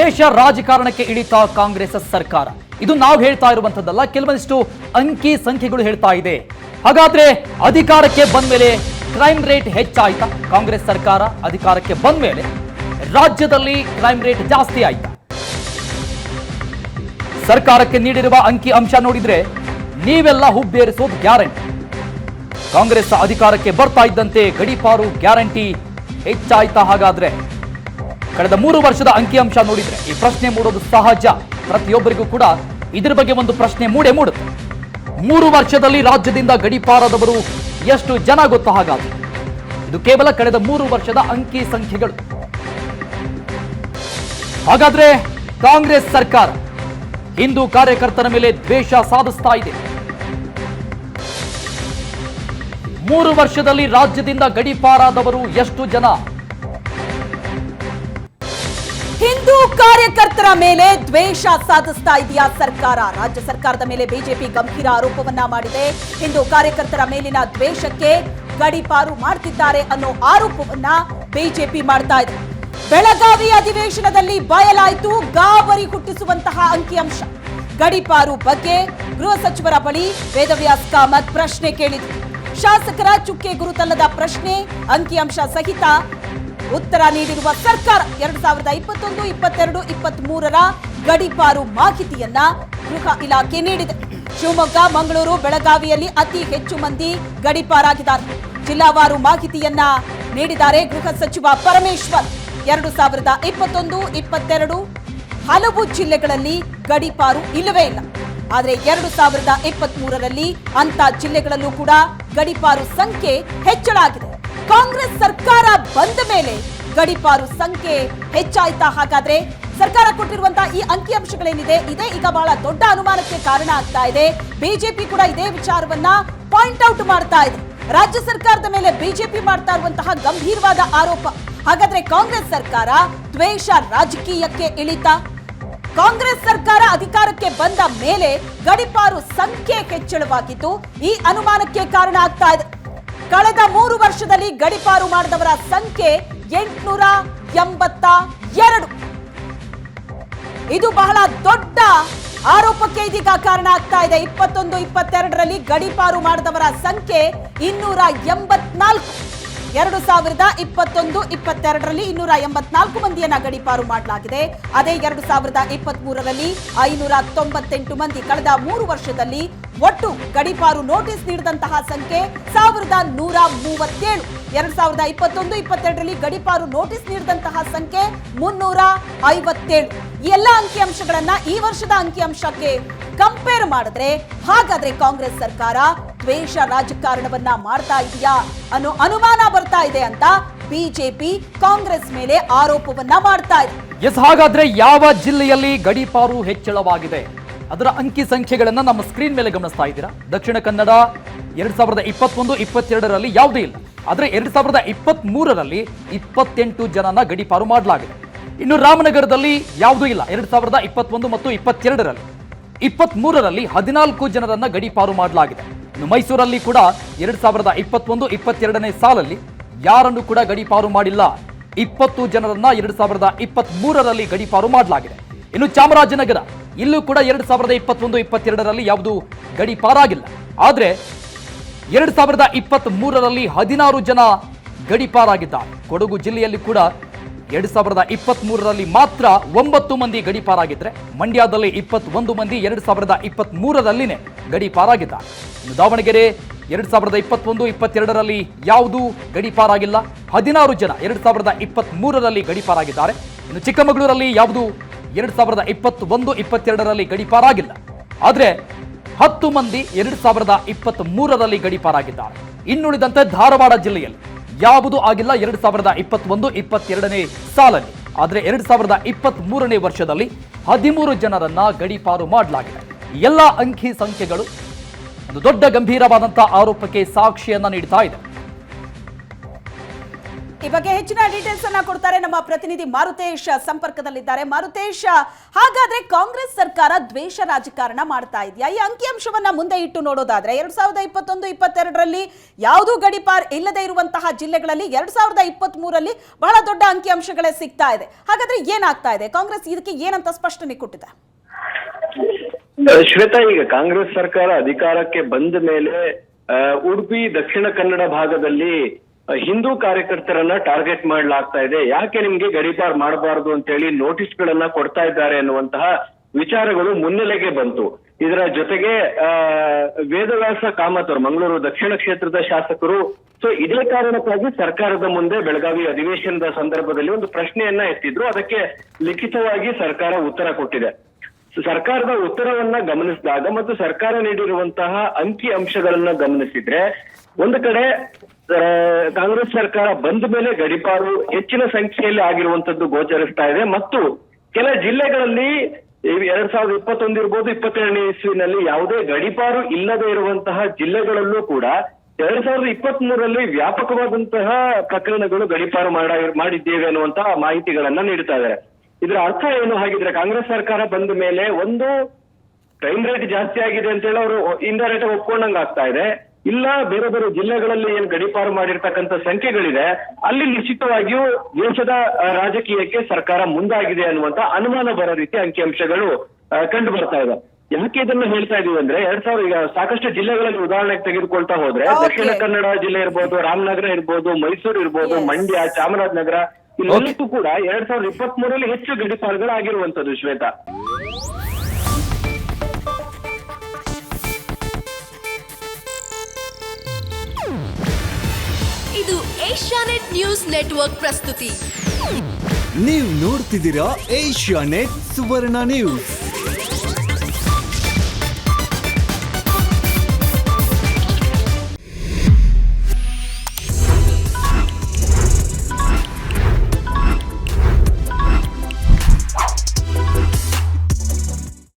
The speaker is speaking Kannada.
ದ್ವೇಷ ರಾಜಕಾರಣಕ್ಕೆ ಇಳಿತಾ ಕಾಂಗ್ರೆಸ್ ಸರ್ಕಾರ. ಇದು ನಾವು ಹೇಳ್ತಾ ಇರುವಂತದ್ದಲ್ಲ, ಕೆಲವೊಂದಿಷ್ಟು ಅಂಕಿ ಸಂಖ್ಯೆಗಳು ಹೇಳ್ತಾ ಇದೆ. ಹಾಗಾದ್ರೆ ಅಧಿಕಾರಕ್ಕೆ ಬಂದ ಮೇಲೆ ಕ್ರೈಮ್ ರೇಟ್ ಹೆಚ್ಚಾಯ್ತಾ? ಕಾಂಗ್ರೆಸ್ ಸರ್ಕಾರ ಅಧಿಕಾರಕ್ಕೆ ಬಂದ ಮೇಲೆ ರಾಜ್ಯದಲ್ಲಿ ಕ್ರೈಮ್ ರೇಟ್ ಜಾಸ್ತಿ ಆಯ್ತಾ? ಸರ್ಕಾರಕ್ಕೆ ನೀಡಿರುವ ಅಂಕಿ ಅಂಶ ನೋಡಿದ್ರೆ ನೀವೆಲ್ಲ ಹುಬ್ಬೇರಿಸೋದು ಗ್ಯಾರಂಟಿ. ಕಾಂಗ್ರೆಸ್ ಅಧಿಕಾರಕ್ಕೆ ಬರ್ತಾ ಇದ್ದಂತೆ ಗಡೀಪಾರು ಗ್ಯಾರಂಟಿ ಹೆಚ್ಚಾಯ್ತಾ? ಹಾಗಾದ್ರೆ ಕಳೆದ 3 ವರ್ಷದ ಅಂಕಿ ಅಂಶ ನೋಡಿದ್ರೆ ಈ ಪ್ರಶ್ನೆ ಮೂಡೋದು ಸಹಜ. ಪ್ರತಿಯೊಬ್ಬರಿಗೂ ಕೂಡ ಇದ್ರ ಬಗ್ಗೆ ಒಂದು ಪ್ರಶ್ನೆ ಮೂಡುತ್ತೆ. 3 ವರ್ಷದಲ್ಲಿ ರಾಜ್ಯದಿಂದ ಗಡೀಪಾರಾದವರು ಎಷ್ಟು ಜನ ಗೊತ್ತಾ? ಹಾಗಾದ್ರೆ ಇದು ಕೇವಲ ಕಳೆದ 3 ವರ್ಷದ ಅಂಕಿ ಸಂಖ್ಯೆಗಳು. ಹಾಗಾದ್ರೆ ಕಾಂಗ್ರೆಸ್ ಸರ್ಕಾರ ಹಿಂದೂ ಕಾರ್ಯಕರ್ತರ ಮೇಲೆ ದ್ವೇಷ ಸಾಧಿಸ್ತಾ ಇದೆ. 3 ವರ್ಷದಲ್ಲಿ ರಾಜ್ಯದಿಂದ ಗಡೀಪಾರಾದವರು ಎಷ್ಟು ಜನ? ಹಿಂದೂ ಕಾರ್ಯಕರ್ತರ ಮೇಲೆ ದ್ವೇಷ ಸಾಧಿಸ್ತಾ ಇದೆಯಾ ಸರ್ಕಾರ? ರಾಜ್ಯ ಸರ್ಕಾರದ ಮೇಲೆ ಬಿಜೆಪಿ ಗಂಭೀರ ಆರೋಪವನ್ನ ಮಾಡಿದೆ. ಹಿಂದೂ ಕಾರ್ಯಕರ್ತರ ಮೇಲಿನ ದ್ವೇಷಕ್ಕೆ ಗಡೀಪಾರು ಮಾಡ್ತಿದ್ದಾರೆ ಅನ್ನೋ ಆರೋಪವನ್ನ ಬಿಜೆಪಿ ಮಾಡ್ತಾ ಇದೆ. ಬೆಳಗಾವಿ ಅಧಿವೇಶನದಲ್ಲಿ ಬಯಲಾಯಿತು ಗಾಬರಿ ಹುಟ್ಟಿಸುವಂತಹ ಅಂಕಿಅಂಶ. ಗಡೀಪಾರು ಬಗ್ಗೆ ಗೃಹ ಸಚಿವರ ಬಳಿ ವೇದವ್ಯಾಸ್ ಕಾಮತ್ ಪ್ರಶ್ನೆ ಕೇಳಿದರು. ಶಾಸಕರ ಚುಕ್ಕೆ ಗುರುತಲ್ಲದ ಪ್ರಶ್ನೆ ಅಂಕಿಅಂಶ ಸಹಿತ ಉತ್ತರ ನೀಡಿರುವ ಸರ್ಕಾರ 2021, 22, 23ರ ಗಡೀಪಾರು ಮಾಹಿತಿಯನ್ನ ಗೃಹ ಇಲಾಖೆ ನೀಡಿದೆ. ಶಿವಮೊಗ್ಗ, ಮಂಗಳೂರು, ಬೆಳಗಾವಿಯಲ್ಲಿ ಅತಿ ಹೆಚ್ಚು ಮಂದಿ ಗಡೀಪಾರಾಗಿದ್ದಾರೆ. ಜಿಲ್ಲಾವಾರು ಮಾಹಿತಿಯನ್ನ ನೀಡಿದ್ದಾರೆ ಗೃಹ ಸಚಿವ ಪರಮೇಶ್ವರ್. 2021, 22 ಹಲವು ಜಿಲ್ಲೆಗಳಲ್ಲಿ ಗಡೀಪಾರು ಇಲ್ಲವೇ ಇಲ್ಲ. ಆದರೆ 2023ರಲ್ಲಿ ಅಂತ ಜಿಲ್ಲೆಗಳಲ್ಲೂ ಕೂಡ ಗಡೀಪಾರು ಸಂಖ್ಯೆ ಹೆಚ್ಚಳ ಆಗಿದೆ. ಕಾಂಗ್ರೆಸ್ ಸರ್ಕಾರ ಬಂದ ಮೇಲೆ ಗಡೀಪಾರು ಸಂಖ್ಯೆ ಹೆಚ್ಚಾಯ್ತಾ? ಹಾಗಾದ್ರೆ ಸರ್ಕಾರ ಕೊಟ್ಟಿರುವಂತಹ ಈ ಅಂಕಿಅಂಶಗಳೇನಿದೆ ಇದೇ ಈಗ ಬಹಳ ದೊಡ್ಡ ಅನುಮಾನಕ್ಕೆ ಕಾರಣ ಆಗ್ತಾ ಇದೆ. ಬಿಜೆಪಿ ಕೂಡ ಇದೇ ವಿಚಾರವನ್ನ ಪಾಯಿಂಟ್ ಔಟ್ ಮಾಡ್ತಾ ಇದೆ. ರಾಜ್ಯ ಸರ್ಕಾರದ ಮೇಲೆ ಬಿಜೆಪಿ ಮಾಡ್ತಾ ಇರುವಂತಹ ಗಂಭೀರವಾದ ಆರೋಪ. ಹಾಗಾದ್ರೆ ಕಾಂಗ್ರೆಸ್ ಸರ್ಕಾರ ದ್ವೇಷ ರಾಜಕೀಯಕ್ಕೆ ಇಳಿತಾ? ಕಾಂಗ್ರೆಸ್ ಸರ್ಕಾರ ಅಧಿಕಾರಕ್ಕೆ ಬಂದ ಮೇಲೆ ಗಡೀಪಾರು ಸಂಖ್ಯೆ ಹೆಚ್ಚಳವಾಗಿದ್ದು ಈ ಅನುಮಾನಕ್ಕೆ ಕಾರಣ ಆಗ್ತಾ ಇದೆ. ಕಳೆದ 3 ವರ್ಷದಲ್ಲಿ ಗಡೀಪಾರು ಮಾಡಿದವರ ಸಂಖ್ಯೆ 882. ಇದು ಬಹಳ ದೊಡ್ಡ ಆರೋಪಕ್ಕೆ ಇದೀಗ ಕಾರಣ ಆಗ್ತಾ ಇದೆ. 21, 22ರಲ್ಲಿ ಗಡೀಪಾರು ಮಾಡಿದವರ ಸಂಖ್ಯೆ 284. 2021, 22ರಲ್ಲಿ 284 ಮಂದಿಯನ್ನ ಗಡೀಪಾರು ಮಾಡಲಾಗಿದೆ. ಅದೇ 2023ರಲ್ಲಿ 598 ಮಂದಿ. ಕಳೆದ 3 ವರ್ಷದಲ್ಲಿ ಒಟ್ಟು ಗಡೀಪಾರು ನೋಟಿಸ್ ನೀಡಿದಂತಹ ಸಂಖ್ಯೆ 1137. 2021, 22ರಲ್ಲಿ ಗಡೀಪಾರು ನೋಟಿಸ್ ನೀಡಿದಂತಹ ಸಂಖ್ಯೆ 357. ಈ ಎಲ್ಲ ಅಂಕಿಅಂಶಗಳನ್ನ ಈ ವರ್ಷದ ಅಂಕಿಅಂಶಕ್ಕೆ ಕಂಪೇರ್ ಮಾಡಿದ್ರೆ ಹಾಗಾದ್ರೆ ಕಾಂಗ್ರೆಸ್ ಸರ್ಕಾರ ದ್ವೇಷ ರಾಜಕಾರಣವನ್ನ ಮಾಡ್ತಾ ಇದೆಯಾ ಅನ್ನೋ ಅನುಮಾನ ಬರ್ತಾ ಇದೆ ಅಂತ ಬಿಜೆಪಿ ಕಾಂಗ್ರೆಸ್ ಮೇಲೆ ಆರೋಪವನ್ನ ಮಾಡ್ತಾ ಇದೆ. ಎಸ್, ಹಾಗಾದ್ರೆ ಯಾವ ಜಿಲ್ಲೆಯಲ್ಲಿ ಗಡೀಪಾರು ಹೆಚ್ಚಳವಾಗಿದೆ ಅದರ ಅಂಕಿ ಸಂಖ್ಯೆಗಳನ್ನ ನಮ್ಮ ಸ್ಕ್ರೀನ್ ಮೇಲೆ ಗಮನಿಸ್ತಾ ಇದ್ದೀರಾ. ದಕ್ಷಿಣ ಕನ್ನಡ 2021, 22ರಲ್ಲಿ ಯಾವುದೂ ಇಲ್ಲ. ಆದ್ರೆ 2023ರಲ್ಲಿ 28 ಜನನ ಗಡೀಪಾರು ಮಾಡಲಾಗಿದೆ. ಇನ್ನು ರಾಮನಗರದಲ್ಲಿ ಯಾವುದೂ ಇಲ್ಲ 2021 ಮತ್ತು 22ರಲ್ಲಿ. 23ರಲ್ಲಿ 14 ಜನರನ್ನ ಗಡೀಪಾರು ಮಾಡಲಾಗಿದೆ. ಇನ್ನು ಮೈಸೂರಲ್ಲಿ ಕೂಡ 2021, 22ನೇ ಸಾಲಲ್ಲಿ ಯಾರನ್ನು ಕೂಡ ಗಡೀಪಾರು ಮಾಡಿಲ್ಲ. 20 ಜನರನ್ನ 2023ರಲ್ಲಿ ಗಡೀಪಾರು ಮಾಡಲಾಗಿದೆ. ಇನ್ನು ಚಾಮರಾಜನಗರ ಇಲ್ಲೂ ಕೂಡ 2021, 22ರಲ್ಲಿ ಯಾವುದು ಗಡೀಪಾರಾಗಿಲ್ಲ. ಆದ್ರೆ 2023ರಲ್ಲಿ 16 ಜನ ಗಡೀಪಾರಾಗಿದ್ದಾರೆ. ಕೊಡಗು ಜಿಲ್ಲೆಯಲ್ಲಿ ಕೂಡ 2023ರಲ್ಲಿ ಮಾತ್ರ 9 ಮಂದಿ ಗಡೀಪಾರಾಗಿದ್ರೆ ಮಂಡ್ಯದಲ್ಲಿ 21 ಮಂದಿ 2023ರಲ್ಲಿನೇ ಗಡೀಪಾರಾಗಿದ್ದಾರೆ. ಇನ್ನು ದಾವಣಗೆರೆ 2021, 22ರಲ್ಲಿ ಯಾವುದೂ ಗಡೀಪಾರಾಗಿಲ್ಲ. 16 ಜನ 2023ರಲ್ಲಿ ಗಡೀಪಾರಾಗಿದ್ದಾರೆ. ಇನ್ನು ಚಿಕ್ಕಮಗಳೂರಲ್ಲಿ ಯಾವುದು 2021, 22ರಲ್ಲಿ ಗಡೀಪಾರಾಗಿಲ್ಲ. ಆದ್ರೆ 10 ಮಂದಿ 2023ರಲ್ಲಿ ಗಡೀಪಾರಾಗಿದ್ದಾರೆ. ಇನ್ನುಳಿದಂತೆ ಧಾರವಾಡ ಜಿಲ್ಲೆಯಲ್ಲಿ ಯಾವುದೂ ಆಗಿಲ್ಲ 2021, 22ನೇ ಸಾಲಲ್ಲಿ. ಆದರೆ 2023ನೇ ವರ್ಷದಲ್ಲಿ 13 ಜನರನ್ನ ಗಡೀಪಾರು ಮಾಡಲಾಗಿದೆ. ಎಲ್ಲ ಅಂಕಿ ಸಂಖ್ಯೆಗಳು ಒಂದು ದೊಡ್ಡ ಗಂಭೀರವಾದಂತಹ ಆರೋಪಕ್ಕೆ ಸಾಕ್ಷಿಯನ್ನ ನೀಡ್ತಾ ಇದೆ. ಈ ಬಗ್ಗೆ ಹೆಚ್ಚಿನ ಡೀಟೇಲ್ಸ್ ಅನ್ನ ಕೊಡ್ತಾರೆ ನಮ್ಮ ಪ್ರತಿನಿಧಿ ಮಾರುತೇಶ್ ಸಂಪರ್ಕದಲ್ಲಿದ್ದಾರೆ. ಮಾರುತೇಶ್, ಹಾಗಾದ್ರೆ ಕಾಂಗ್ರೆಸ್ ಸರ್ಕಾರ ದ್ವೇಷ ರಾಜಕಾರಣ ಮಾಡ್ತಾ ಇದೆಯಾ? ಈ ಅಂಕಿಅಂಶವನ್ನ ಮುಂದೆ ಇಟ್ಟು ನೋಡೋದಾದ್ರೆ 2021-22ರಲ್ಲಿ ಯಾವುದೂ ಗಡಿಪಾರ್ ಇಲ್ಲದೆ ಇರುವಂತಹ ಜಿಲ್ಲೆಗಳಲ್ಲಿ 2023ರಲ್ಲಿ ಬಹಳ ದೊಡ್ಡ ಅಂಕಿಅಂಶಗಳೇ ಸಿಗ್ತಾ ಇದೆ. ಹಾಗಾದ್ರೆ ಏನಾಗ್ತಾ ಇದೆ? ಕಾಂಗ್ರೆಸ್ ಇದಕ್ಕೆ ಏನಂತ ಸ್ಪಷ್ಟನೆ ಕೊಟ್ಟಿದೆ? ಶ್ವೇತಾ, ಈಗ ಕಾಂಗ್ರೆಸ್ ಸರ್ಕಾರ ಅಧಿಕಾರಕ್ಕೆ ಬಂದ ಮೇಲೆ ಉಡುಪಿ ದಕ್ಷಿಣ ಕನ್ನಡ ಭಾಗದಲ್ಲಿ ಹಿಂದೂ ಕಾರ್ಯಕರ್ತರನ್ನ ಟಾರ್ಗೆಟ್ ಮಾಡಲಾಗ್ತಾ ಇದೆ. ಯಾಕೆ ನಿಮ್ಗೆ ಗಡೀಪಾರ್ ಮಾಡಬಾರದು ಅಂತ ಹೇಳಿ ನೋಟಿಸ್ ಗಳನ್ನ ಕೊಡ್ತಾ ಇದ್ದಾರೆ ಅನ್ನುವಂತಹ ವಿಚಾರಗಳು ಮುನ್ನೆಲೆಗೆ ಬಂತು. ಇದರ ಜೊತೆಗೆ ವೇದವ್ಯಾಸ ಕಾಮತ್ ಅವರು ಮಂಗಳೂರು ದಕ್ಷಿಣ ಕ್ಷೇತ್ರದ ಶಾಸಕರು ಇದೇ ಕಾರಣಕ್ಕಾಗಿ ಸರ್ಕಾರದ ಮುಂದೆ ಬೆಳಗಾವಿ ಅಧಿವೇಶನದ ಸಂದರ್ಭದಲ್ಲಿ ಒಂದು ಪ್ರಶ್ನೆಯನ್ನ ಎತ್ತಿದ್ರು. ಅದಕ್ಕೆ ಲಿಖಿತವಾಗಿ ಸರ್ಕಾರ ಉತ್ತರ ಕೊಟ್ಟಿದೆ. ಸರ್ಕಾರದ ಉತ್ತರವನ್ನ ಗಮನಿಸಿದಾಗ ಮತ್ತು ಸರ್ಕಾರ ನೀಡಿರುವಂತಹ ಅಂಕಿ ಅಂಶಗಳನ್ನ ಗಮನಿಸಿದ್ರೆ ಒಂದು ಕಡೆ ಕಾಂಗ್ರೆಸ್ ಸರ್ಕಾರ ಬಂದ ಮೇಲೆ ಗಡೀಪಾರು ಹೆಚ್ಚಿನ ಸಂಖ್ಯೆಯಲ್ಲಿ ಆಗಿರುವಂತದ್ದು ಗೋಚರಿಸ್ತಾ ಇದೆ. ಮತ್ತು ಕೆಲ ಜಿಲ್ಲೆಗಳಲ್ಲಿ 2021 ಇರ್ಬೋದು 22ನೇ ಇಸ್ವಿನಲ್ಲಿ ಯಾವುದೇ ಗಡೀಪಾರು ಇಲ್ಲದೆ ಇರುವಂತಹ ಜಿಲ್ಲೆಗಳಲ್ಲೂ ಕೂಡ 2023ರಲ್ಲಿ ವ್ಯಾಪಕವಾದಂತಹ ಪ್ರಕರಣಗಳು ಗಡೀಪಾರು ಮಾಡಿದ್ದೇವೆ ಅನ್ನುವಂತಹ ಮಾಹಿತಿಗಳನ್ನ ನೀಡ್ತಾ ಇದ್ದಾರೆ. ಇದರ ಅರ್ಥ ಏನು ಹಾಗಿದ್ರೆ? ಕಾಂಗ್ರೆಸ್ ಸರ್ಕಾರ ಬಂದ ಮೇಲೆ ಒಂದು ಕ್ರೈಮ್ ರೇಟ್ ಜಾಸ್ತಿ ಆಗಿದೆ ಅಂತ ಹೇಳಿ ಅವರು ಇಂಡೈರೆಕ್ಟ್ ಒಪ್ಕೊಂಡಂಗ್ ಆಗ್ತಾ ಇದೆ. ಇಲ್ಲ ಬೇರೆ ಬೇರೆ ಜಿಲ್ಲೆಗಳಲ್ಲಿ ಏನ್ ಗಡೀಪಾರು ಮಾಡಿರ್ತಕ್ಕಂಥ ಸಂಖ್ಯೆಗಳಿದೆ ಅಲ್ಲಿ ನಿಶ್ಚಿತವಾಗಿಯೂ ದೇಶದ ರಾಜಕೀಯಕ್ಕೆ ಸರ್ಕಾರ ಮುಂದಾಗಿದೆ ಅನ್ನುವಂತ ಅನುಮಾನ ಬರೋ ರೀತಿ ಅಂಕಿಅಂಶಗಳು ಕಂಡು ಬರ್ತಾ ಇದೆ. ಯಾಕೆ ಇದನ್ನ ಹೇಳ್ತಾ ಇದೀವಿ ಅಂದ್ರೆ ಈಗ ಸಾಕಷ್ಟು ಜಿಲ್ಲೆಗಳಲ್ಲಿ ಉದಾಹರಣೆಗೆ ತೆಗೆದುಕೊಳ್ತಾ ಹೋದ್ರೆ ದಕ್ಷಿಣ ಕನ್ನಡ ಜಿಲ್ಲೆ ಇರ್ಬೋದು, ರಾಮನಗರ ಇರ್ಬೋದು, ಮೈಸೂರು ಇರ್ಬೋದು, ಮಂಡ್ಯ, ಚಾಮರಾಜನಗರ ಇಲ್ಲೆಲ್ಲೂ ಕೂಡ 2023ರಲ್ಲಿ ಹೆಚ್ಚು ಗಡೀಪಾರುಗಳಾಗಿರುವಂತದ್ದು. ಶ್ವೇತಾ, ಇದು ಏಷ್ಯಾನೆಟ್ ನ್ಯೂಸ್ ನೆಟ್ವರ್ಕ್ ಪ್ರಸ್ತುತಿ. ನೀವು ನೋಡ್ತಿದ್ದೀರಾ ಏಷ್ಯಾನೆಟ್ ಸುವರ್ಣ ನ್ಯೂಸ್.